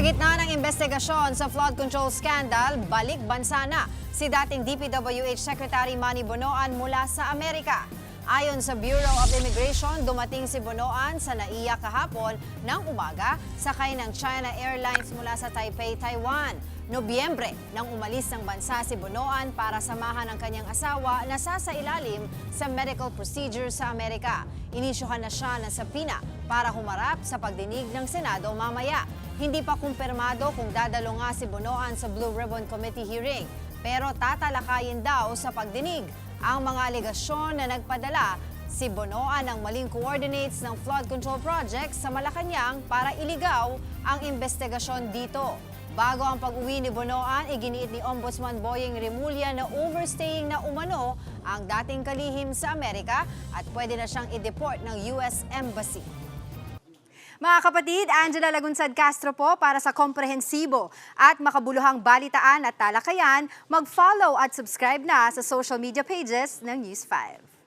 Sa gitna ng investigasyon sa flood control scandal, balik bansa na si dating DPWH Secretary Manny Bonoan mula sa Amerika. Ayon sa Bureau of Immigration, dumating si Bonoan sa NAIA kahapon ng umaga sakay ng China Airlines mula sa Taipei, Taiwan. Nobyembre nang umalis ng bansa si Bonoan para samahan ang kanyang asawa na sasailalim sa medical procedure sa Amerika. Inisyuhan na siya ng sapina para humarap sa pagdinig ng Senado mamaya. Hindi pa kumpirmado kung dadalo nga si Bonoan sa Blue Ribbon Committee hearing, pero tatalakayin daw sa pagdinig ang mga alegasyon na nagpadala si Bonoan ng maling coordinates ng flood control project sa Malacanang para iligaw ang investigasyon dito. Bago ang pag-uwi ni Bonoan, iginiit ni Ombudsman Boyeng Remulla na overstaying na umano ang dating kalihim sa Amerika at pwede na siyang i-deport ng US Embassy. Mga kapatid, Angela Lagunsad Castro po para sa komprehensibo at makabuluhang balitaan at talakayan. Mag-follow at subscribe na sa social media pages ng News 5.